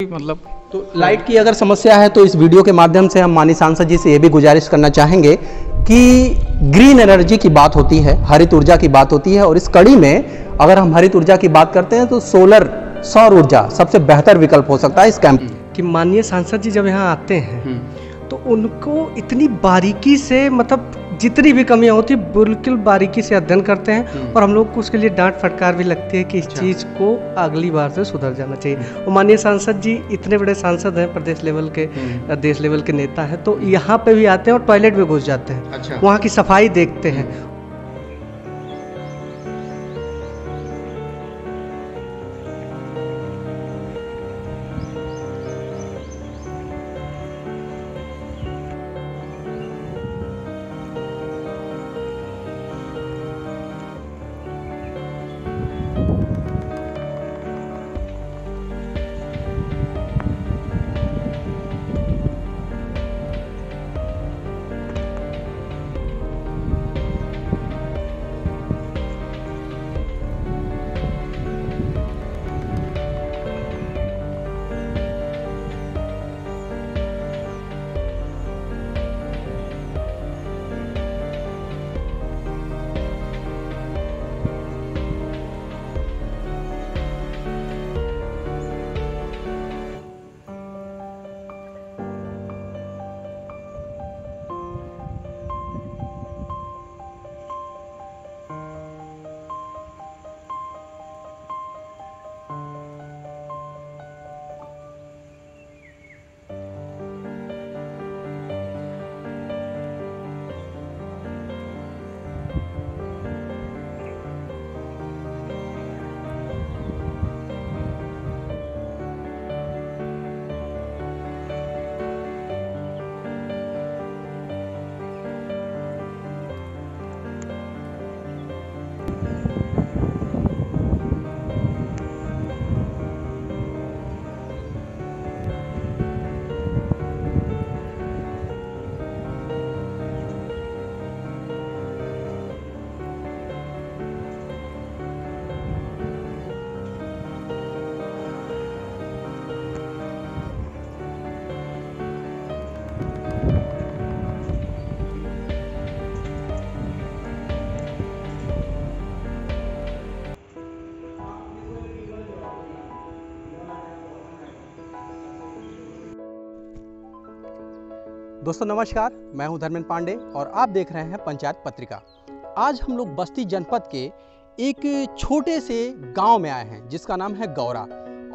मतलब। तो लाइट की अगर समस्या है तो इस वीडियो के माध्यम से हम माननीय सांसद जी से ये भी गुजारिश करना चाहेंगे कि ग्रीन एनर्जी की बात होती है, हरित ऊर्जा की बात होती है, और इस कड़ी में अगर हम हरित ऊर्जा की बात करते हैं तो सोलर, सौर ऊर्जा सबसे बेहतर विकल्प हो सकता है इस कैंप। कि माननीय सांसद जी जब यहाँ आते हैं तो उनको इतनी बारीकी से, मतलब जितनी भी कमियां होती है बिल्कुल बारीकी से अध्ययन करते हैं, और हम लोग को उसके लिए डांट फटकार भी लगती है कि इस चीज़ को अगली बार से सुधर जाना चाहिए। और माननीय सांसद जी इतने बड़े सांसद हैं, प्रदेश लेवल के, देश लेवल के नेता हैं, तो यहाँ पे भी आते हैं और टॉयलेट में घुस जाते हैं, वहाँ की सफाई देखते हैं। दोस्तों नमस्कार, मैं हूं धर्मेंद्र पांडे और आप देख रहे हैं पंचायत पत्रिका। आज हम लोग बस्ती जनपद के एक छोटे से गांव में आए हैं जिसका नाम है गौरा,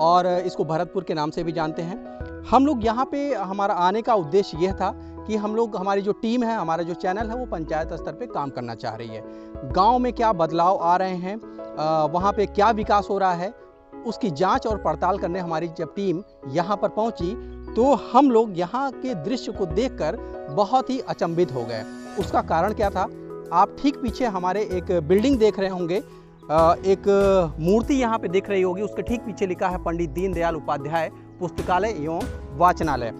और इसको भरतपुर के नाम से भी जानते हैं। हम लोग यहाँ पे, हमारा आने का उद्देश्य यह था कि हम लोग, हमारी जो टीम है, हमारा जो चैनल है, वो पंचायत स्तर पे काम करना चाह रही है। गाँव में क्या बदलाव आ रहे हैं, वहाँ पे क्या विकास हो रहा है, उसकी जांच और पड़ताल करने हमारी जब टीम यहाँ पर पहुँची तो हम लोग यहाँ के दृश्य को देखकर बहुत ही अचंभित हो गए। उसका कारण क्या था, आप ठीक पीछे हमारे एक बिल्डिंग देख रहे होंगे, एक मूर्ति यहाँ पे दिख रही होगी, उसके ठीक पीछे लिखा है पंडित दीनदयाल उपाध्याय पुस्तकालय एवं वाचनालय।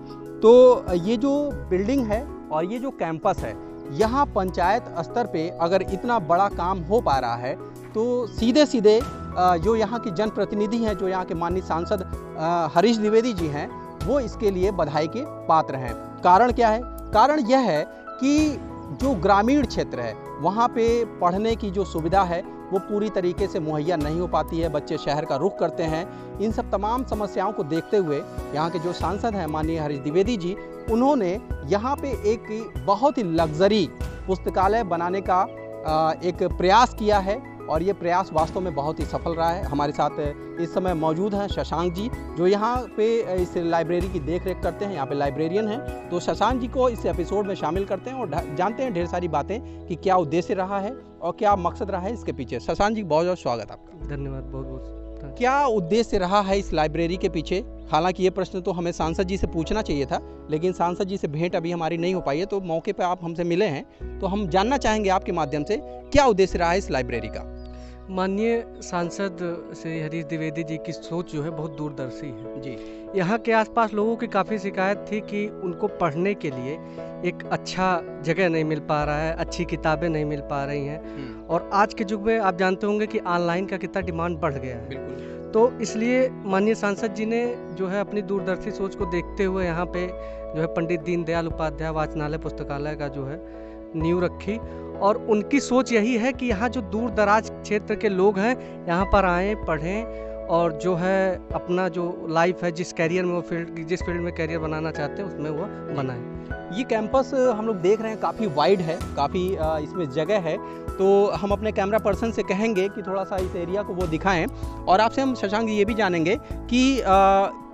तो ये जो बिल्डिंग है और ये जो कैंपस है, यहाँ पंचायत स्तर पे अगर इतना बड़ा काम हो पा रहा है तो सीधे सीधे जो यहाँ के जनप्रतिनिधि हैं, जो यहाँ के माननीय सांसद हरीश द्विवेदी जी हैं, वो इसके लिए बधाई के पात्र हैं। कारण क्या है? कारण यह है कि जो ग्रामीण क्षेत्र है वहाँ पे पढ़ने की जो सुविधा है वो पूरी तरीके से मुहैया नहीं हो पाती है, बच्चे शहर का रुख करते हैं। इन सब तमाम समस्याओं को देखते हुए यहाँ के जो सांसद हैं माननीय हरीश द्विवेदी जी, उन्होंने यहाँ पे एक बहुत ही लग्जरी पुस्तकालय बनाने का एक प्रयास किया है, और ये प्रयास वास्तव में बहुत ही सफल रहा है। हमारे साथ इस समय मौजूद हैं शशांक जी, जो यहाँ पे इस लाइब्रेरी की देखरेख करते हैं, यहाँ पे लाइब्रेरियन हैं। तो शशांक जी को इस एपिसोड में शामिल करते हैं और जानते हैं ढेर सारी बातें कि क्या उद्देश्य रहा है और क्या मकसद रहा है इसके पीछे। शशांक जी, बहुत बहुत स्वागत आपका। धन्यवाद, बहुत बहुत। क्या उद्देश्य रहा है इस लाइब्रेरी के पीछे? हालांकि ये प्रश्न तो हमें सांसद जी से पूछना चाहिए था, लेकिन सांसद जी से भेंट अभी हमारी नहीं हो पाई है, तो मौके पर आप हमसे मिले हैं तो हम जानना चाहेंगे आपके माध्यम से क्या उद्देश्य रहा है इस लाइब्रेरी का। माननीय सांसद श्री हरीश द्विवेदी जी की सोच जो है बहुत दूरदर्शी है जी। यहाँ के आसपास लोगों की काफ़ी शिकायत थी कि उनको पढ़ने के लिए एक अच्छा जगह नहीं मिल पा रहा है, अच्छी किताबें नहीं मिल पा रही हैं, और आज के युग में आप जानते होंगे कि ऑनलाइन का कितना डिमांड बढ़ गया है। बिल्कुल। तो इसलिए माननीय सांसद जी ने जो है अपनी दूरदर्शी सोच को देखते हुए यहाँ पे जो है पंडित दीनदयाल उपाध्याय वाचनालय पुस्तकालय का जो है नींव रखी। और उनकी सोच यही है कि यहाँ जो दूर दराज क्षेत्र के लोग हैं यहाँ पर आएँ, पढ़ें और जो है अपना जो लाइफ है, जिस कैरियर में वो जिस फील्ड में कैरियर बनाना चाहते हैं उसमें वो बनाएं। ये कैंपस हम लोग देख रहे हैं काफ़ी वाइड है, काफ़ी इसमें जगह है, तो हम अपने कैमरा पर्सन से कहेंगे कि थोड़ा सा इस एरिया को वो दिखाएं। और आपसे हम शशांक जी ये भी जानेंगे कि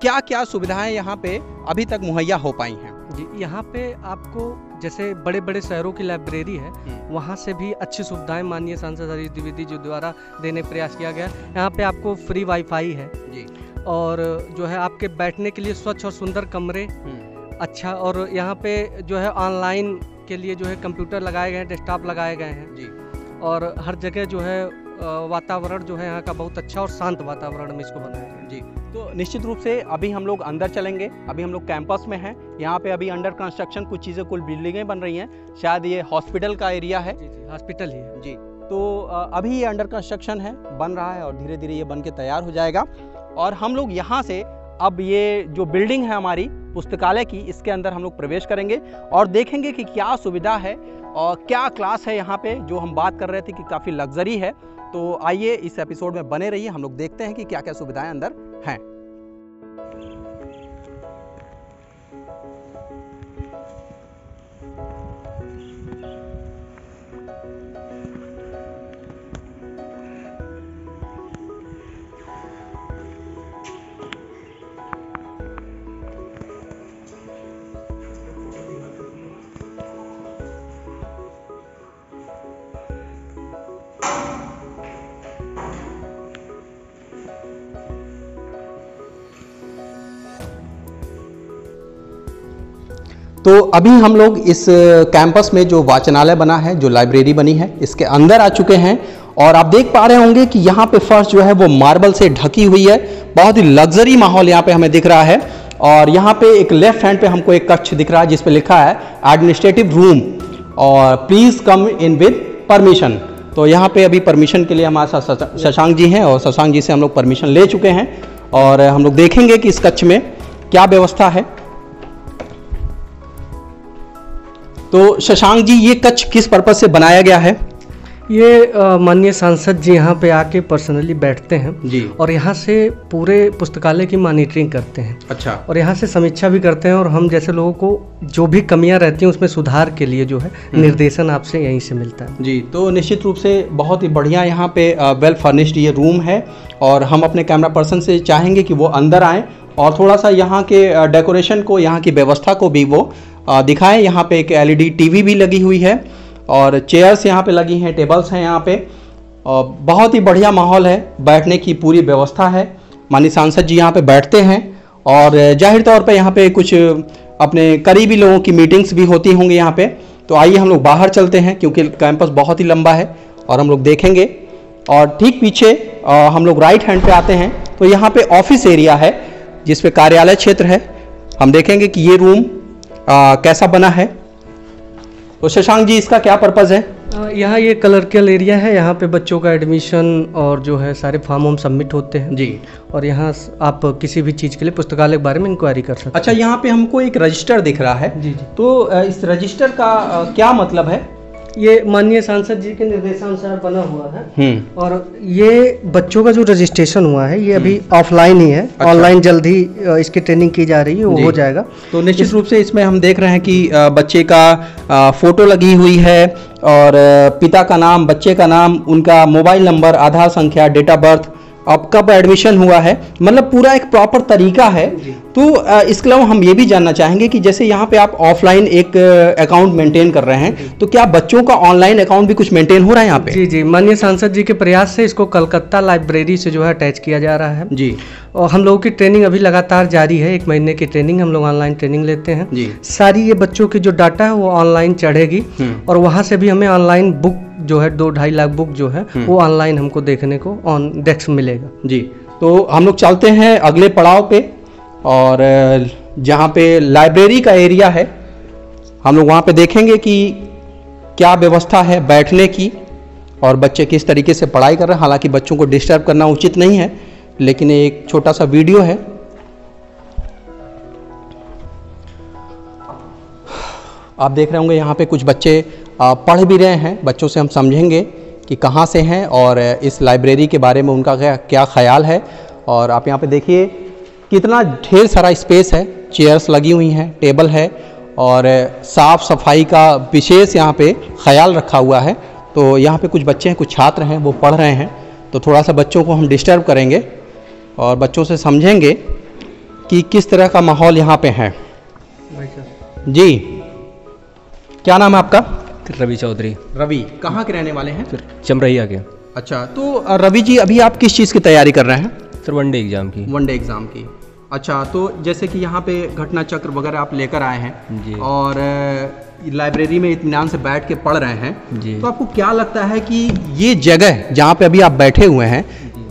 क्या क्या सुविधाएं यहाँ पे अभी तक मुहैया हो पाई हैं। जी, यहाँ पे आपको जैसे बड़े बड़े शहरों की लाइब्रेरी है, वहाँ से भी अच्छी सुविधाएं माननीय सांसद हरीश द्विवेदी जी द्वारा देने का प्रयास किया गया। यहाँ पे आपको फ्री वाईफाई है जी, और जो है आपके बैठने के लिए स्वच्छ और सुंदर कमरे, अच्छा, और यहाँ पे जो है ऑनलाइन के लिए जो है कंप्यूटर लगाए गए हैं, डेस्कटॉप लगाए गए हैं जी, और हर जगह जो है वातावरण जो है यहाँ का बहुत अच्छा और शांत वातावरण में इसको बनाया गया जी। तो निश्चित रूप से अभी हम लोग अंदर चलेंगे, अभी हम लोग कैंपस में हैं। यहाँ पे अभी अंडर कंस्ट्रक्शन कुछ चीज़ें, कुछ बिल्डिंगें बन रही हैं, शायद ये हॉस्पिटल का एरिया है। जी, हॉस्पिटल ही है जी। तो अभी ये अंडर कंस्ट्रक्शन है, बन रहा है और धीरे धीरे ये बन के तैयार हो जाएगा। और हम लोग यहाँ से अब ये जो बिल्डिंग है हमारी पुस्तकालय की, इसके अंदर हम लोग प्रवेश करेंगे और देखेंगे कि क्या सुविधा है और क्या क्लास है यहाँ पे, जो हम बात कर रहे थे कि काफ़ी लग्जरी है। तो आइए इस एपिसोड में बने रहिए, हम लोग देखते हैं कि क्या क्या सुविधाएं अंदर हैं। तो अभी हम लोग इस कैंपस में जो वाचनालय बना है, जो लाइब्रेरी बनी है, इसके अंदर आ चुके हैं। और आप देख पा रहे होंगे कि यहाँ पे फर्श जो है वो मार्बल से ढकी हुई है, बहुत ही लग्जरी माहौल यहाँ पे हमें दिख रहा है। और यहाँ पे एक लेफ्ट हैंड पे हमको एक कक्ष दिख रहा है जिस पे लिखा है एडमिनिस्ट्रेटिव रूम और please come in with permission. तो यहाँ पे अभी परमिशन के लिए हमारे साथ शशांक जी हैं और शशांक जी से हम लोग परमिशन ले चुके हैं और हम लोग देखेंगे कि इस कक्ष में क्या व्यवस्था है। तो शशांक जी, ये कक्ष किस पर्पज से बनाया गया है? ये माननीय सांसद जी यहाँ पे आके पर्सनली बैठते हैं जी, और यहाँ से पूरे पुस्तकालय की मॉनिटरिंग करते हैं। अच्छा। और यहाँ से समीक्षा भी करते हैं और हम जैसे लोगों को जो भी कमियां रहती हैं उसमें सुधार के लिए जो है निर्देशन आपसे यहीं से मिलता है जी। तो निश्चित रूप से बहुत ही बढ़िया यहाँ पे वेल फर्निश्ड ये रूम है और हम अपने कैमरा पर्सन से चाहेंगे कि वो अंदर आएँ और थोड़ा सा यहाँ के डेकोरेशन को, यहाँ की व्यवस्था को भी वो दिखाएं। यहाँ पे एक LED टीवी भी लगी हुई है और चेयर्स यहाँ पे लगी हैं, टेबल्स हैं यहाँ पे, और बहुत ही बढ़िया माहौल है, बैठने की पूरी व्यवस्था है। माननीय सांसद जी यहाँ पे बैठते हैं और जाहिर तौर पे यहाँ पे कुछ अपने करीबी लोगों की मीटिंग्स भी होती होंगी यहाँ पे। तो आइए हम लोग बाहर चलते हैं क्योंकि कैंपस बहुत ही लंबा है और हम लोग देखेंगे। और ठीक पीछे हम लोग राइट हैंड पे आते हैं तो यहाँ पे ऑफिस एरिया है जिस पे कार्यालय क्षेत्र है। हम देखेंगे कि ये रूम कैसा बना है। तो शशांक जी, इसका क्या पर्पज़ है? यहाँ ये क्लर्कल एरिया है, यहाँ पे बच्चों का एडमिशन और जो है सारे फॉर्म हम सबमिट होते हैं जी। और यहाँ आप किसी भी चीज़ के लिए पुस्तकालय के बारे में इंक्वायरी कर सकते हैं। अच्छा, यहाँ पे हमको एक रजिस्टर दिख रहा है जी। तो इस रजिस्टर का क्या मतलब है? ये माननीय सांसद जी के निर्देशानुसार बना हुआ है और ये बच्चों का जो रजिस्ट्रेशन हुआ है ये अभी ऑफलाइन ही है। अच्छा। ऑनलाइन जल्द ही इसकी ट्रेनिंग की जा रही है, वो हो जाएगा। तो निश्चित रूप से इसमें हम देख रहे हैं कि बच्चे का फोटो लगी हुई है और पिता का नाम, बच्चे का नाम, उनका मोबाइल नंबर, आधार संख्या, डेट ऑफ बर्थ, अब कब एडमिशन हुआ है, मतलब पूरा एक प्रॉपर तरीका है। तो इसके अलावा हम ये भी जानना चाहेंगे कि जैसे यहाँ पे आप ऑफलाइन एक अकाउंट मेंटेन कर रहे हैं, तो क्या बच्चों का ऑनलाइन अकाउंट भी कुछ मेंटेन हो रहा है यहाँ पे? जी जी, माननीय सांसद जी के प्रयास से इसको कलकत्ता लाइब्रेरी से जो है अटैच किया जा रहा है जी। और हम लोगों की ट्रेनिंग अभी लगातार जारी है, 1 महीने की ट्रेनिंग हम लोग ऑनलाइन ट्रेनिंग लेते हैं जी। सारी ये बच्चों की जो डाटा है वो ऑनलाइन चढ़ेगी और वहाँ से भी हमें ऑनलाइन बुक जो है 2-2.5 लाख बुक जो है वो ऑनलाइन हमको देखने को ऑन डेस्क मिलेगा जी। तो हम लोग चलते हैं अगले पड़ाव पे और जहाँ पे लाइब्रेरी का एरिया है हम लोग वहाँ पे देखेंगे कि क्या व्यवस्था है बैठने की और बच्चे किस तरीके से पढ़ाई कर रहे हैं। हालांकि बच्चों को डिस्टर्ब करना उचित नहीं है लेकिन एक छोटा सा वीडियो है। आप देख रहे होंगे यहाँ पे कुछ बच्चे पढ़ भी रहे हैं। बच्चों से हम समझेंगे कि कहाँ से हैं और इस लाइब्रेरी के बारे में उनका क्या ख्याल है। और आप यहाँ पे देखिए कितना ढेर सारा स्पेस है, चेयर्स लगी हुई हैं, टेबल है और साफ़ सफाई का विशेष यहाँ पे ख्याल रखा हुआ है। तो यहाँ पे कुछ बच्चे हैं, कुछ छात्र हैं, वो पढ़ रहे हैं। तो थोड़ा सा बच्चों को हम डिस्टर्ब करेंगे और बच्चों से समझेंगे कि किस तरह का माहौल यहाँ पे है। जी, क्या नाम है आपका? रवि चौधरी। रवि, कहाँ के रहने वाले हैं? चमरहिया के। अच्छा, तो रवि जी अभी आप किस चीज़ की तैयारी कर रहे हैं? सर वनडे एग्ज़ाम की। वनडे एग्ज़ाम की। अच्छा, तो जैसे कि यहाँ पे घटना चक्र वगैरह आप लेकर आए हैं जी, और लाइब्रेरी में इत्मीनान से बैठ के पढ़ रहे हैं जी, तो आपको क्या लगता है कि ये जगह जहाँ पे अभी आप बैठे हुए हैं,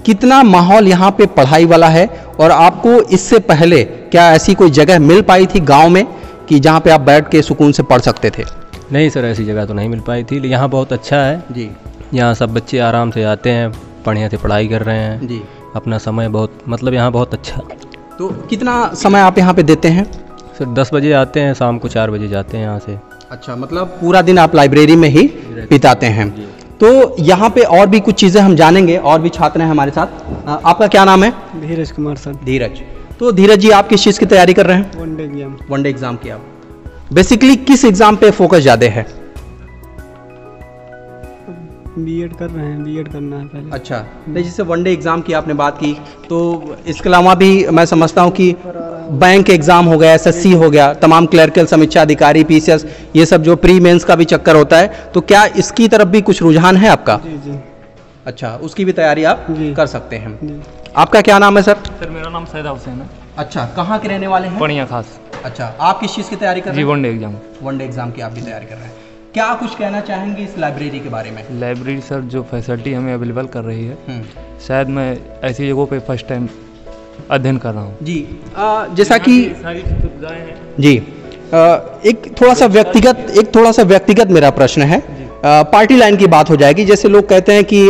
कितना माहौल यहाँ पे पढ़ाई वाला है? और आपको इससे पहले क्या ऐसी कोई जगह मिल पाई थी गाँव में कि जहाँ पे आप बैठ के सुकून से पढ़ सकते थे? नहीं सर, ऐसी जगह तो नहीं मिल पाई थी, लेकिन यहाँ बहुत अच्छा है जी। यहाँ सब बच्चे आराम से आते हैं, बढ़िया से पढ़ाई कर रहे हैं जी। अपना समय बहुत मतलब यहाँ बहुत अच्छा। तो कितना समय आप यहाँ पे देते हैं? सर 10 बजे आते हैं, शाम को 4 बजे जाते हैं यहाँ से। अच्छा, मतलब पूरा दिन आप लाइब्रेरी में ही बिताते हैं। तो यहाँ पे और भी कुछ चीज़ें हम जानेंगे, और भी छात्र हैं हमारे साथ। आपका क्या नाम है? धीरज कुमार सर। धीरज। तो धीरज जी आप किस चीज़ की तैयारी कर रहे हैं? One day exam. वनडे एग्ज़ाम की। आप बेसिकली किस एग्ज़ाम पे फोकस ज़्यादा है? बीएड कर रहे हैं, बीएड करना है पहले। अच्छा, तो जैसे वनडे एग्ज़ाम की आपने बात की, तो इसके अलावा भी मैं समझता हूँ कि बैंक एग्ज़ाम हो गया, एसएससी हो गया, तमाम क्लर्कल समीक्षा अधिकारी, पीसीएस, ये सब जो प्री मेंस का भी चक्कर होता है, तो क्या इसकी तरफ भी कुछ रुझान है आपका? जी जी। अच्छा, उसकी भी तैयारी आप जी कर सकते हैं। जी। आपका क्या नाम है सर? सर मेरा नाम सैदा हुसैन है। अच्छा, कहाँ के रहने वाले हैं? बढ़िया खास। अच्छा, आप किस चीज़ की तैयारी कर रहे जी हैं? One day exam. वनडे एग्ज़ाम की आप भी तैयारी कर रहे हैं। क्या कुछ कहना चाहेंगे इस लाइब्रेरी के बारे में? लाइब्रेरी सर जो फैसिलिटी हमें अवेलेबल कर रही है, हम्म। शायद मैं ऐसी जगहों पे फर्स्ट टाइम अध्ययन कर रहा हूँ। जी, जैसा कि सारी सुविधाएं हैं जी, एक थोड़ा सा व्यक्तिगत मेरा प्रश्न है। पार्टी लाइन की बात हो जाएगी। जैसे लोग कहते हैं कि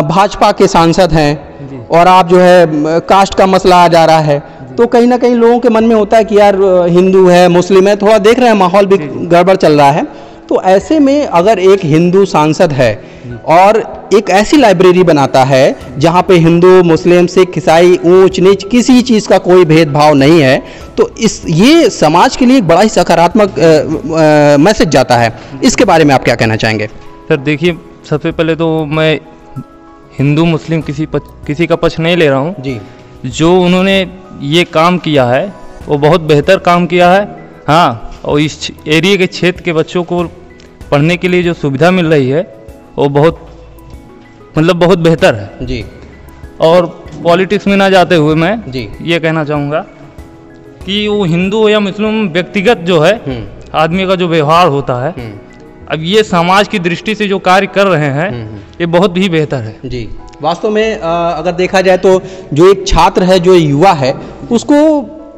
भाजपा के सांसद हैं और आप जो है कास्ट का मसला आ जा रहा है, तो कहीं ना कहीं लोगों के मन में होता है कि यार हिंदू है, मुस्लिम है, थोड़ा देख रहे हैं माहौल भी गड़बड़ चल रहा है। तो ऐसे में अगर एक हिंदू सांसद है और एक ऐसी लाइब्रेरी बनाता है जहाँ पे हिंदू, मुस्लिम, सिख, ईसाई, ऊंच नीच किसी चीज़ का कोई भेदभाव नहीं है, तो ये समाज के लिए एक बड़ा ही सकारात्मक मैसेज जाता है। इसके बारे में आप क्या कहना चाहेंगे? सर देखिए, सबसे पहले तो मैं हिंदू मुस्लिम किसी का पक्ष नहीं ले रहा हूँ जी। जो उन्होंने ये काम किया है वो बहुत बेहतर काम किया है। हाँ, और इस एरिया के क्षेत्र के बच्चों को पढ़ने के लिए जो सुविधा मिल रही है वो बहुत बेहतर है जी। और पॉलिटिक्स में ना जाते हुए मैं जी ये कहना चाहूँगा कि वो हिंदू हो या मुस्लिम, व्यक्तिगत जो है आदमी का जो व्यवहार होता है, अब ये समाज की दृष्टि से जो कार्य कर रहे हैं ये बहुत ही बेहतर है जी। वास्तव में अगर देखा जाए तो जो एक छात्र है, जो युवा है, उसको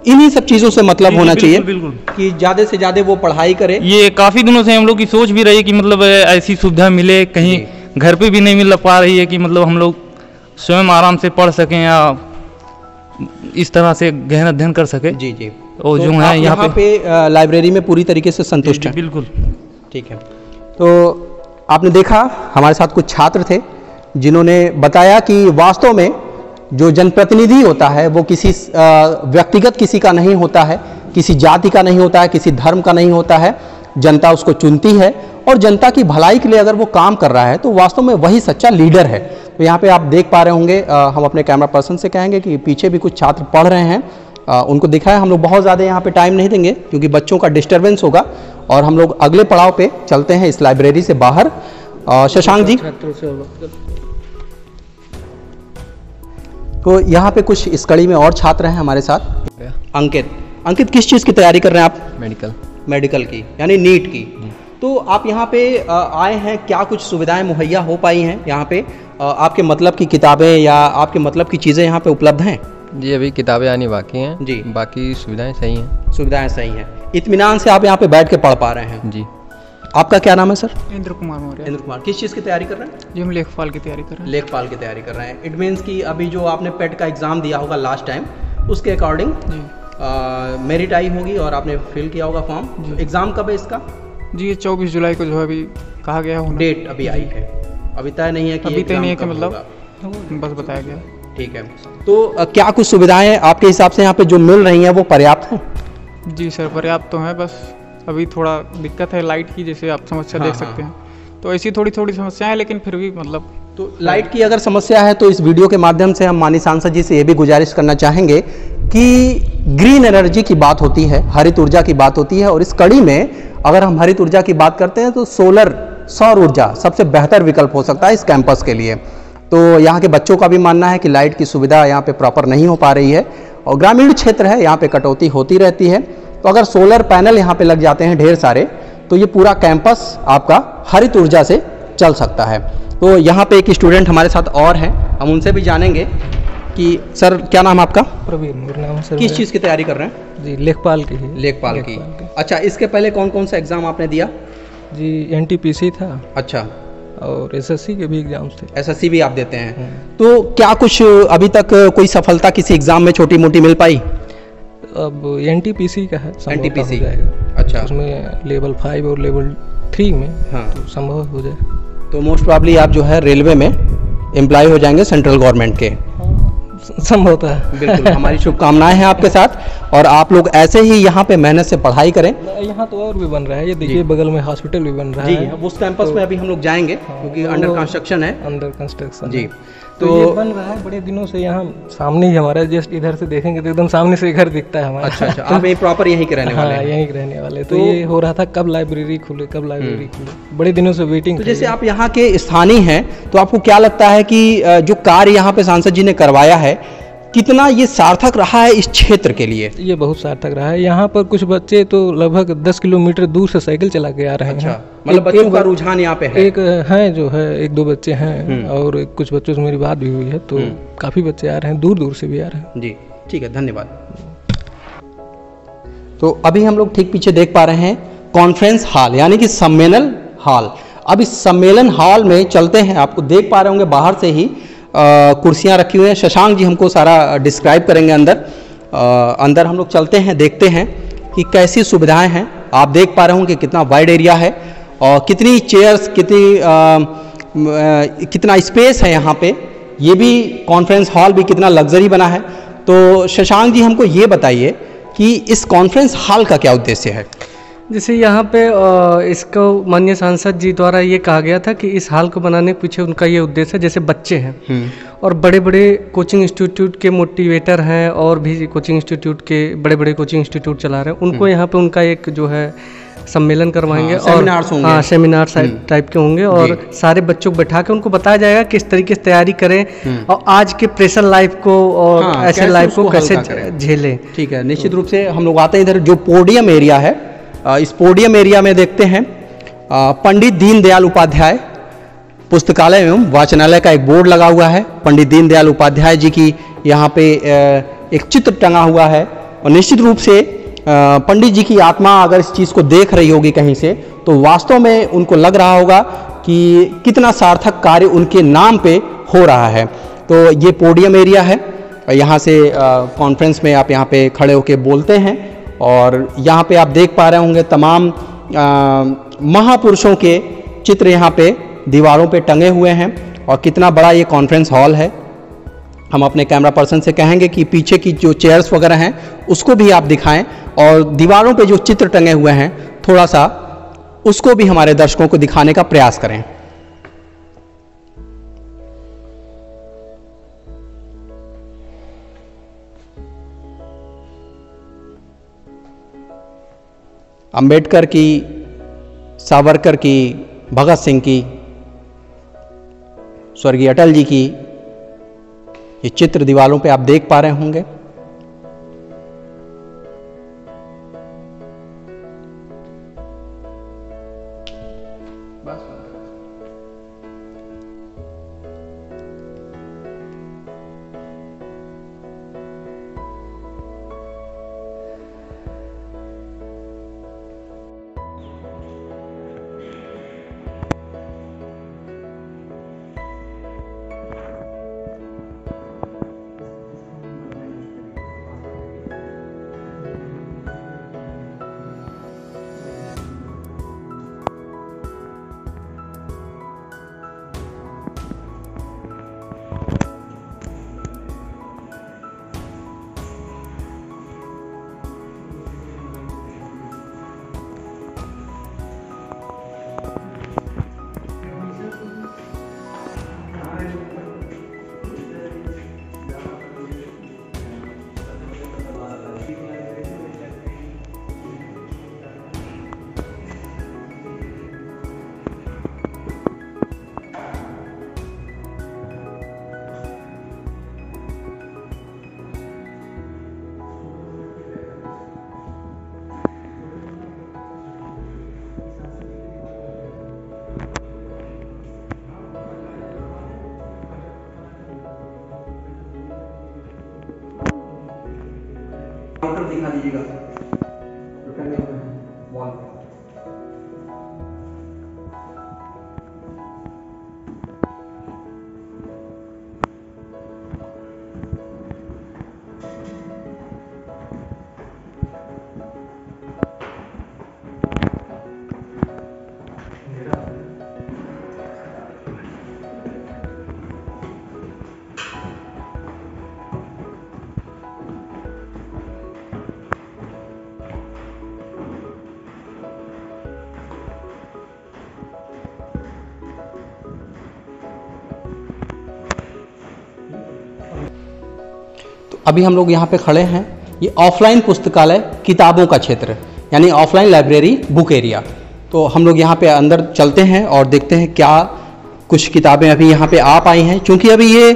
इन्हीं सब चीज़ों से मतलब होना चाहिए कि ज़्यादा से ज़्यादा वो पढ़ाई करे। ये काफ़ी दिनों से हम लोग की सोच भी रही है कि मतलब ऐसी सुविधा मिले, कहीं घर पे भी नहीं मिल पा रही है कि मतलब हम लोग स्वयं आराम से पढ़ सकें या इस तरह से गहन अध्ययन कर सके। जी जी। और तो जो है यहाँ पे लाइब्रेरी में पूरी तरीके से संतुष्ट हैं? बिल्कुल। ठीक है। तो आपने देखा हमारे साथ कुछ छात्र थे जिन्होंने बताया कि वास्तव में जो जनप्रतिनिधि होता है वो किसी व्यक्तिगत किसी का नहीं होता है, किसी जाति का नहीं होता है, किसी धर्म का नहीं होता है। जनता उसको चुनती है और जनता की भलाई के लिए अगर वो काम कर रहा है तो वास्तव में वही सच्चा लीडर है। तो यहाँ पे आप देख पा रहे होंगे, हम अपने कैमरा पर्सन से कहेंगे कि पीछे भी कुछ छात्र पढ़ रहे हैं, उनको दिखाएं। हम लोग बहुत ज़्यादा यहाँ पे टाइम नहीं देंगे क्योंकि बच्चों का डिस्टर्बेंस होगा और हम लोग अगले पड़ाव पे चलते हैं इस लाइब्रेरी से बाहर। शशांक जी, तो यहाँ पे कुछ इस कड़ी में और छात्र हैं हमारे साथ। अंकित किस चीज़ की तैयारी कर रहे हैं आप? मेडिकल की, यानी नीट की। तो आप यहाँ पे आए हैं, क्या कुछ सुविधाएं मुहैया हो पाई हैं यहाँ पे? आपके मतलब की किताबें या आपके मतलब की चीज़ें यहाँ पे उपलब्ध हैं? जी, अभी किताबें आनी बाकी हैं जी, बाकी सुविधाएं सही हैं। सुविधाएं सही हैं, इत्मीनान से आप यहाँ पे बैठ के पढ़ पा रहे हैं जी। आपका क्या नाम है सर? इंद्र कुमार मौर्य। इंद्र कुमार, किस चीज़ की तैयारी कर रहे हैं? जी हम लेखपाल की तैयारी कर रहे हैं। लेखपाल की तैयारी कर रहे हैं। इट मीन्स कि अभी जो आपने पेट का एग्ज़ाम दिया होगा लास्ट टाइम, उसके अकॉर्डिंग जी मेरिट आई होगी और आपने फिल किया होगा फॉर्म। एग्ज़ाम कब है इसका? जी ये 24 जुलाई को जो है अभी कहा गया होना। डेट अभी आई है, अभी तय नहीं है कि अभी तय नहीं है कि एग्ज़ाम कब मतलब होगा। बस बताया गया। ठीक है। तो क्या कुछ सुविधाएं आपके हिसाब से यहाँ पे जो मिल रही हैं वो पर्याप्त हैं? जी सर पर्याप्त तो है, बस अभी थोड़ा दिक्कत है लाइट की, जैसे आप समस्या हाँ, देख सकते हैं। तो ऐसी थोड़ी थोड़ी समस्या है, लेकिन फिर भी मतलब तो लाइट की अगर समस्या है तो इस वीडियो के माध्यम से हम माननीय सांसद जी से ये भी गुजारिश करना चाहेंगे कि ग्रीन एनर्जी की बात होती है, हरित ऊर्जा की बात होती है, और इस कड़ी में अगर हम हरित ऊर्जा की बात करते हैं तो सौर ऊर्जा सबसे बेहतर विकल्प हो सकता है इस कैंपस के लिए। तो यहाँ के बच्चों का भी मानना है कि लाइट की सुविधा यहाँ पे प्रॉपर नहीं हो पा रही है और ग्रामीण क्षेत्र है, यहाँ पे कटौती होती रहती है। तो अगर सोलर पैनल यहाँ पे लग जाते हैं ढेर सारे, तो ये पूरा कैंपस आपका हरित ऊर्जा से चल सकता है। तो यहाँ पे एक स्टूडेंट हमारे साथ और हैं, हम उनसे भी जानेंगे कि सर क्या नाम है आपका? प्रवीण मेरा नाम है सर। किस चीज़ की तैयारी कर रहे हैं? जी लेखपाल की ही। लेखपाल की। अच्छा, इसके पहले कौन कौन सा एग्ज़ाम आपने दिया? जी NTPC था अच्छा, और SSC के भी एग्जाम्स थे। SSC भी आप देते हैं। तो क्या कुछ अभी तक कोई सफलता किसी एग्ज़ाम में छोटी मोटी मिल पाई? अब NTPC का है, संभवतः NTPC हो जाएगा। अच्छा, उसमें लेवल 5 और लेवल 3 में हाँ, तो संभव हो जाए। तो मोस्ट प्रॉब्ली आप जो है रेलवे में एम्प्लॉय हो जाएंगे सेंट्रल गवर्नमेंट के। संभवतः है। बिल्कुल, हमारी शुभकामनाएं हैं आपके साथ और आप लोग ऐसे ही यहाँ पे मेहनत से पढ़ाई करें। यहाँ तो और भी बन रहा है, ये देखिए बगल में हॉस्पिटल भी बन रहा जी, है। उस कैंपस में अभी हम लोग जाएंगे क्योंकि अंडर कंस्ट्रक्शन है। अंडर कंस्ट्रक्शन जी, तो ये बन रहा है बड़े दिनों से। यहाँ सामने ही हमारा, जस्ट इधर से देखेंगे तो एकदम सामने से घर दिखता है हमारा। अच्छा, आप यही प्रॉपर यहीं के रहने वाले हाँ, हैं? यहीं के रहने वाले। तो ये हो रहा था कब लाइब्रेरी खुले, कब लाइब्रेरी खुले, बड़े दिनों से वेटिंग। तो जैसे आप यहाँ के स्थानीय हैं, तो आपको क्या लगता है कि जो कार्य यहाँ पे सांसद जी ने करवाया है, कितना ये सार्थक रहा है इस क्षेत्र के लिए? ये बहुत सार्थक रहा है। यहाँ पर कुछ बच्चे तो लगभग 10 किलोमीटर दूर से साइकिल चला के आ रहे हैं। अच्छा, मतलब बच्चों का रुझान यहाँ पे है? एक है जो है, एक दो बच्चे हैं और कुछ बच्चों से मेरी बात भी हुई है, तो काफ़ी बच्चे आ रहे हैं, दूर दूर से भी आ रहे हैं। जी, ठीक है, धन्यवाद। तो अभी हम लोग ठीक पीछे देख पा रहे हैं कॉन्फ्रेंस हॉल, यानी कि सम्मेलन हॉल। अब इस सम्मेलन हॉल में चलते हैं, आपको देख पा रहे होंगे बाहर से ही कुर्सियां रखी हुई हैं। शशांक जी हमको सारा डिस्क्राइब करेंगे अंदर। अंदर हम लोग चलते हैं, देखते हैं कि कैसी सुविधाएं हैं। आप देख पा रहे होंगे कितना वाइड एरिया है और कितनी चेयर्स, कितना स्पेस है यहाँ पे। ये भी कॉन्फ्रेंस हॉल भी कितना लग्जरी बना है। तो शशांक जी हमको ये बताइए कि इस कॉन्फ्रेंस हॉल का क्या उद्देश्य है? जैसे यहाँ पे इसको माननीय सांसद जी द्वारा ये कहा गया था कि इस हाल को बनाने के पीछे उनका ये उद्देश्य है, जैसे बच्चे हैं और बड़े बड़े कोचिंग इंस्टीट्यूट के मोटिवेटर हैं और भी कोचिंग इंस्टीट्यूट के बड़े बड़े कोचिंग इंस्टीट्यूट चला रहे हैं, उनको यहाँ पे उनका एक जो है सम्मेलन करवाएंगे। और सेमिनार टाइप के होंगे और सारे बच्चों को बैठा के उनको बताया जाएगा किस तरीके से तैयारी करें और आज के प्रेशर लाइफ को और ऐसे लाइफ को कैसे झेलें। ठीक है, निश्चित रूप से हम लोग आते हैं इधर जो पोडियम एरिया है। इस पोडियम एरिया में देखते हैं पंडित दीनदयाल उपाध्याय पुस्तकालय एवं वाचनालय का एक बोर्ड लगा हुआ है। पंडित दीनदयाल उपाध्याय जी की यहाँ पे एक चित्र टंगा हुआ है और निश्चित रूप से पंडित जी की आत्मा अगर इस चीज़ को देख रही होगी कहीं से, तो वास्तव में उनको लग रहा होगा कि कितना सार्थक कार्य उनके नाम पे हो रहा है। तो ये पोडियम एरिया है, यहाँ से कॉन्फ्रेंस में आप यहाँ पे खड़े होकर बोलते हैं और यहाँ पे आप देख पा रहे होंगे तमाम महापुरुषों के चित्र यहाँ पे दीवारों पे टंगे हुए हैं और कितना बड़ा ये कॉन्फ्रेंस हॉल है। हम अपने कैमरा पर्सन से कहेंगे कि पीछे की जो चेयर्स वगैरह हैं उसको भी आप दिखाएं और दीवारों पे जो चित्र टंगे हुए हैं थोड़ा सा उसको भी हमारे दर्शकों को दिखाने का प्रयास करें। अंबेडकर की, सावरकर की, भगत सिंह की, स्वर्गीय अटल जी की ये चित्र दीवारों पे आप देख पा रहे होंगे। काउंटर दिखा दीजिएगा जो टंगे हुए हैं वॉल पे। अभी हम लोग यहाँ पे खड़े हैं, ये ऑफलाइन पुस्तकालय किताबों का क्षेत्र यानी ऑफलाइन लाइब्रेरी बुक एरिया। तो हम लोग यहाँ पे अंदर चलते हैं और देखते हैं क्या कुछ किताबें अभी यहाँ पे आ पाई हैं, क्योंकि अभी ये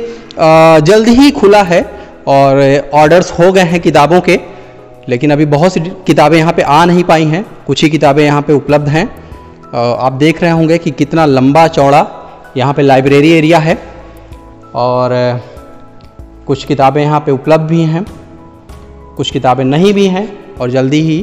जल्द ही खुला है और ऑर्डर्स हो गए हैं किताबों के, लेकिन अभी बहुत सी किताबें यहाँ पे आ नहीं पाई हैं। कुछ ही किताबें यहाँ पे उपलब्ध हैं। आप देख रहे होंगे कि कितना लंबा चौड़ा यहाँ पे लाइब्रेरी एरिया है और कुछ किताबें यहाँ पे उपलब्ध भी हैं, कुछ किताबें नहीं भी हैं और जल्दी ही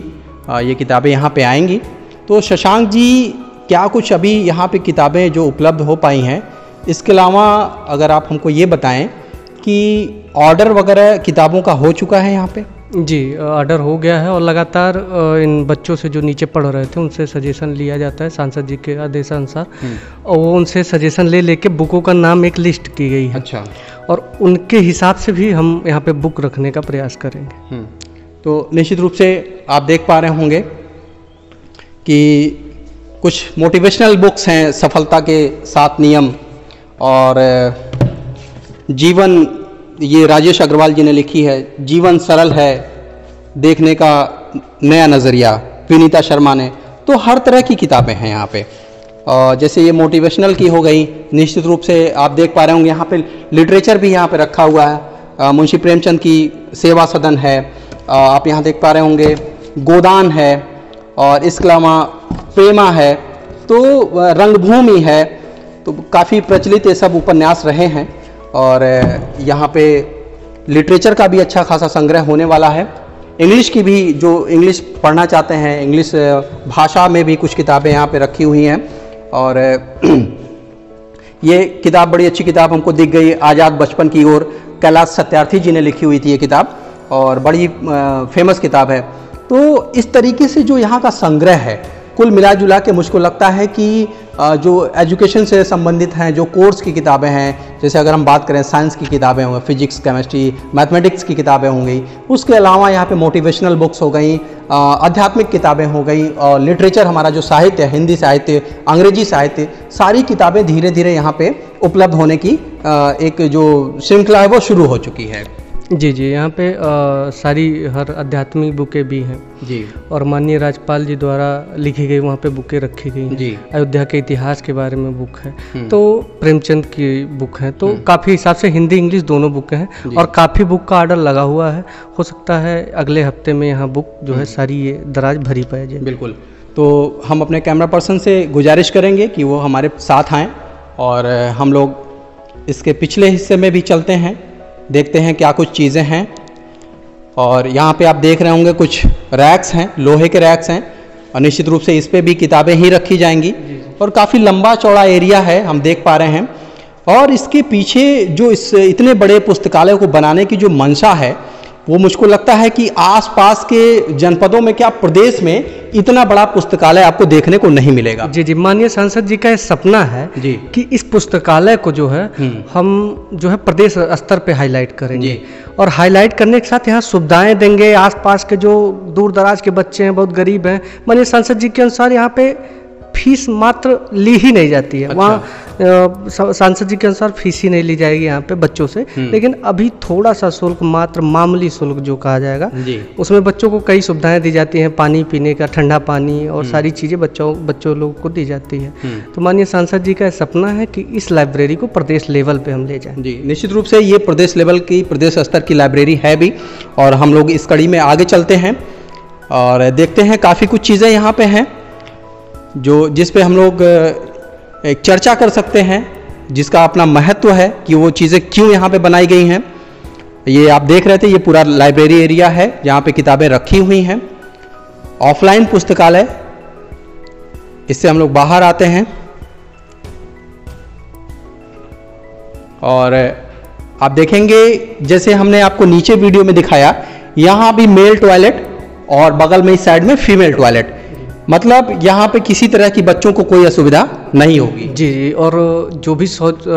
ये किताबें यहाँ पे आएंगी। तो शशांक जी, क्या कुछ अभी यहाँ पे किताबें जो उपलब्ध हो पाई हैं, इसके अलावा अगर आप हमको ये बताएं कि ऑर्डर वगैरह किताबों का हो चुका है यहाँ पे? जी, ऑर्डर हो गया है और लगातार इन बच्चों से जो नीचे पढ़ रहे थे उनसे सजेशन लिया जाता है सांसद जी के आदेशानुसार, और वो उनसे सजेशन ले लेके बुकों का नाम एक लिस्ट की गई है। अच्छा। और उनके हिसाब से भी हम यहाँ पे बुक रखने का प्रयास करेंगे। तो निश्चित रूप से आप देख पा रहे होंगे कि कुछ मोटिवेशनल बुक्स हैं, सफलता के 7 नियम और जीवन, ये राजेश अग्रवाल जी ने लिखी है, जीवन सरल है, देखने का नया नज़रिया, विनीता शर्मा ने। तो हर तरह की किताबें हैं यहाँ पे। जैसे ये मोटिवेशनल की हो गई, निश्चित रूप से आप देख पा रहे होंगे यहाँ पे लिटरेचर भी यहाँ पे रखा हुआ है। मुंशी प्रेमचंद की सेवा सदन है, आप यहाँ देख पा रहे होंगे गोदान है, और इसके अलावा प्रेमा है, तो रंगभूमि है। तो काफ़ी प्रचलित ये सब उपन्यास रहे हैं और यहाँ पे लिटरेचर का भी अच्छा खासा संग्रह होने वाला है। इंग्लिश की भी, जो इंग्लिश पढ़ना चाहते हैं, इंग्लिश भाषा में भी कुछ किताबें यहाँ पे रखी हुई हैं। और ये किताब बड़ी अच्छी किताब हमको दिख गई, आज़ाद बचपन की ओर, कैलाश सत्यार्थी जी ने लिखी हुई थी ये किताब और बड़ी फेमस किताब है। तो इस तरीके से जो यहाँ का संग्रह है, कुल मिला जुला के मुझको लगता है कि जो एजुकेशन से संबंधित हैं, जो कोर्स की किताबें हैं, जैसे अगर हम बात करें साइंस की किताबें होंगी, फिजिक्स, केमिस्ट्री, मैथमेटिक्स की किताबें होंगी, उसके अलावा यहाँ पे मोटिवेशनल बुक्स हो गई, आध्यात्मिक किताबें हो गई, और लिटरेचर हमारा जो साहित्य है, हिंदी साहित्य, अंग्रेजी साहित्य, सारी किताबें धीरे धीरे यहाँ पे उपलब्ध होने की एक जो श्रृंखला है वो शुरू हो चुकी है। जी जी, यहाँ पे सारी हर आध्यात्मिक बुकें भी हैं जी, और माननीय राज्यपाल जी द्वारा लिखी गई वहाँ पे बुकें रखी गई हैं जी। अयोध्या के इतिहास के बारे में बुक है, तो प्रेमचंद की बुक है, तो काफ़ी हिसाब से हिंदी इंग्लिश दोनों बुकें हैं और काफ़ी बुक का ऑर्डर लगा हुआ है। हो सकता है अगले हफ्ते में यहाँ बुक जो है सारी ये दराज भरी पाई जाए। बिल्कुल। तो हम अपने कैमरा पर्सन से गुजारिश करेंगे कि वो हमारे साथ आएँ और हम लोग इसके पिछले हिस्से में भी चलते हैं, देखते हैं क्या कुछ चीज़ें हैं। और यहाँ पे आप देख रहे होंगे कुछ रैक्स हैं, लोहे के रैक्स हैं, और निश्चित रूप से इस पे भी किताबें ही रखी जाएंगी और काफ़ी लंबा चौड़ा एरिया है, हम देख पा रहे हैं। और इसके पीछे जो इस इतने बड़े पुस्तकालय को बनाने की जो मंशा है, वो मुझको लगता है कि आसपास के जनपदों में, क्या प्रदेश में इतना बड़ा पुस्तकालय आपको देखने को नहीं मिलेगा। जी जी, माननीय सांसद जी का ये सपना है जी कि इस पुस्तकालय को जो है हम जो है प्रदेश स्तर पे हाईलाइट करेंगे और हाईलाइट करने के साथ यहाँ सुविधाएं देंगे। आसपास के जो दूर दराज के बच्चे हैं, बहुत गरीब हैं, माननीय सांसद जी के अनुसार यहाँ पे फीस मात्र ली ही नहीं जाती है। अच्छा। वहाँ सांसद जी के अनुसार फीस ही नहीं ली जाएगी यहाँ पे बच्चों से, लेकिन अभी थोड़ा सा शुल्क, मात्र मामूली शुल्क जो कहा जाएगा, उसमें बच्चों को कई सुविधाएं दी जाती हैं, पानी पीने का, ठंडा पानी और सारी चीज़ें बच्चों लोगों को दी जाती है। तो माननीय सांसद जी का सपना है कि इस लाइब्रेरी को प्रदेश लेवल पे हम ले जाएं। जी, निश्चित रूप से ये प्रदेश लेवल की, प्रदेश स्तर की लाइब्रेरी है भी, और हम लोग इस कड़ी में आगे चलते हैं और देखते हैं काफ़ी कुछ चीज़ें यहाँ पे हैं जिस पे हम लोग एक चर्चा कर सकते हैं, जिसका अपना महत्व है कि वो चीज़ें क्यों यहाँ पे बनाई गई हैं। ये आप देख रहे थे, ये पूरा लाइब्रेरी एरिया है जहाँ पे किताबें रखी हुई हैं। ऑफलाइन पुस्तकालय, इससे हम लोग बाहर आते हैं और आप देखेंगे जैसे हमने आपको नीचे वीडियो में दिखाया, यहाँ भी मेल टॉयलेट और बगल में इस साइड में फीमेल टॉयलेट, मतलब यहाँ पे किसी तरह की बच्चों को कोई असुविधा नहीं होगी। जी जी, और जो भी सोच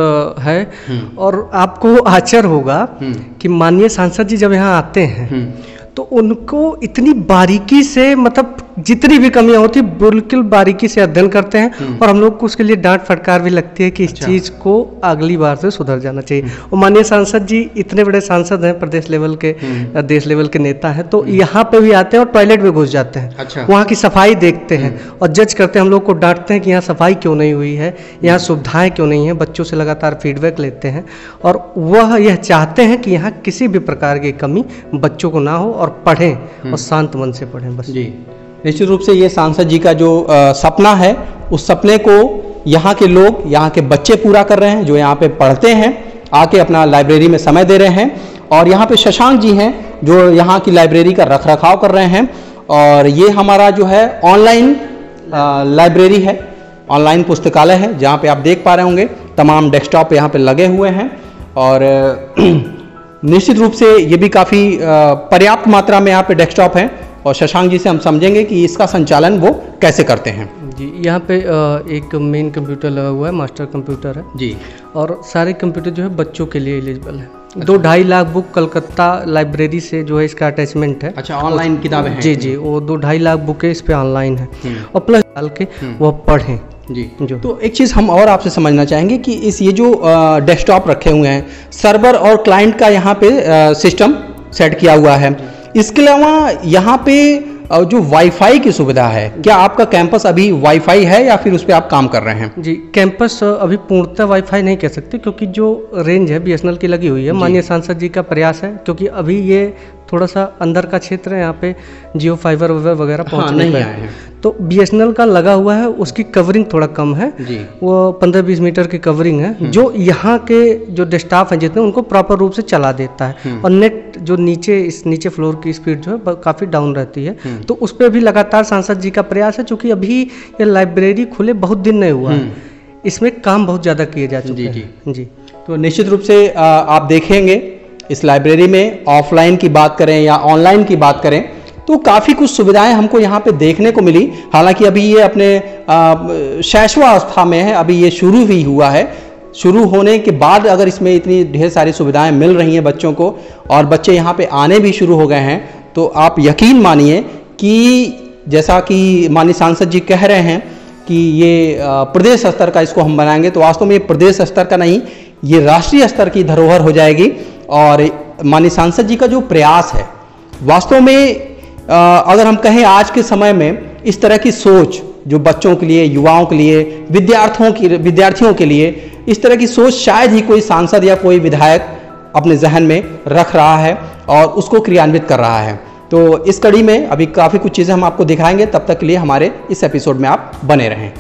है, और आपको आश्चर्य होगा कि माननीय सांसद जी जब यहाँ आते हैं तो उनको इतनी बारीकी से, मतलब जितनी भी कमियां होती बिल्कुल बारीकी से अध्ययन करते हैं और हम लोग को उसके लिए डांट फटकार भी लगती है कि इस चीज़ को अगली बार से सुधर जाना चाहिए। और माननीय सांसद जी इतने बड़े सांसद हैं, प्रदेश लेवल के, देश लेवल के नेता हैं, तो यहाँ पे भी आते हैं और टॉयलेट में घुस जाते हैं। अच्छा। वहाँ की सफाई देखते हैं और जज करते हैं, हम लोग को डांटते हैं कि यहाँ सफाई क्यों नहीं हुई है, यहाँ सुविधाएं क्यों नहीं है। बच्चों से लगातार फीडबैक लेते हैं और वह यह चाहते हैं कि यहाँ किसी भी प्रकार की कमी बच्चों को ना हो और पढ़ें और शांत मन से पढ़ें बस। जी, निश्चित रूप से ये सांसद जी का जो सपना है, उस सपने को यहाँ के लोग, यहाँ के बच्चे पूरा कर रहे हैं, जो यहाँ पे पढ़ते हैं, आके अपना लाइब्रेरी में समय दे रहे हैं। और यहाँ पे शशांक जी हैं जो यहाँ की लाइब्रेरी का रख रखाव कर रहे हैं। और ये हमारा जो है ऑनलाइन लाइब्रेरी है, ऑनलाइन पुस्तकालय है, जहाँ पे आप देख पा रहे होंगे तमाम डेस्कटॉप यहाँ पे लगे हुए हैं। और निश्चित रूप से ये भी काफ़ी पर्याप्त मात्रा में यहाँ पे डेस्कटॉप हैं और शशांक जी से हम समझेंगे कि इसका संचालन वो कैसे करते हैं। जी, यहाँ पे एक मेन कंप्यूटर लगा हुआ है, मास्टर कंप्यूटर है जी, और सारे कंप्यूटर जो है बच्चों के लिए एलिजिबल है। 2-2.5 लाख बुक कलकत्ता लाइब्रेरी से जो है इसका अटैचमेंट है। अच्छा, ऑनलाइन किताबें हैं? जी जी, वो 2-2.5 लाख बुकें इस पे ऑनलाइन है और प्लस डाल के वो पढ़ें जी। तो एक चीज़ हम और आपसे समझना चाहेंगे कि इस ये जो डेस्कटॉप रखे हुए हैं, सर्वर और क्लाइंट का यहाँ पे सिस्टम सेट किया हुआ है, इसके अलावा यहाँ पे जो वाईफाई की सुविधा है, क्या आपका कैंपस अभी वाईफाई है या फिर उस पर आप काम कर रहे हैं? जी, कैंपस अभी पूर्णतः वाईफाई नहीं कह सकते क्योंकि जो रेंज है बीएसएनएल की लगी हुई है। माननीय सांसद जी का प्रयास है, क्योंकि अभी ये थोड़ा सा अंदर का क्षेत्र है, यहाँ पे जियो फाइबर वगैरह पहुँच नहीं पाए हैं, तो बीएसएनएल का लगा हुआ है, उसकी कवरिंग थोड़ा कम है जी। वो 15-20 मीटर की कवरिंग है, जो यहाँ के जो स्टाफ हैं जितने, उनको प्रॉपर रूप से चला देता है। और नेट जो नीचे फ्लोर की स्पीड जो है काफ़ी डाउन रहती है, तो उस पर भी लगातार सांसद जी का प्रयास है। चूँकि अभी ये लाइब्रेरी खुले बहुत दिन नहीं हुआ है, इसमें काम बहुत ज़्यादा किए जा चुके हैं जी। तो निश्चित रूप से आप देखेंगे इस लाइब्रेरी में, ऑफलाइन की बात करें या ऑनलाइन की बात करें, तो काफ़ी कुछ सुविधाएं हमको यहाँ पे देखने को मिली। हालांकि अभी ये अपने शैशवावस्था में है, अभी ये शुरू ही हुआ है। शुरू होने के बाद अगर इसमें इतनी ढेर सारी सुविधाएं मिल रही हैं बच्चों को और बच्चे यहाँ पे आने भी शुरू हो गए हैं, तो आप यकीन मानिए कि जैसा कि माननीय सांसद जी कह रहे हैं कि ये प्रदेश स्तर का इसको हम बनाएंगे, तो वास्तव में ये प्रदेश स्तर का नहीं, ये राष्ट्रीय स्तर की धरोहर हो जाएगी। और माननीय सांसद जी का जो प्रयास है, वास्तव में अगर हम कहें आज के समय में इस तरह की सोच जो बच्चों के लिए, युवाओं के लिए, विद्यार्थियों के लिए, इस तरह की सोच शायद ही कोई सांसद या कोई विधायक अपने जहन में रख रहा है और उसको क्रियान्वित कर रहा है। तो इस कड़ी में अभी काफ़ी कुछ चीज़ें हम आपको दिखाएंगे, तब तक के लिए हमारे इस एपिसोड में आप बने रहें।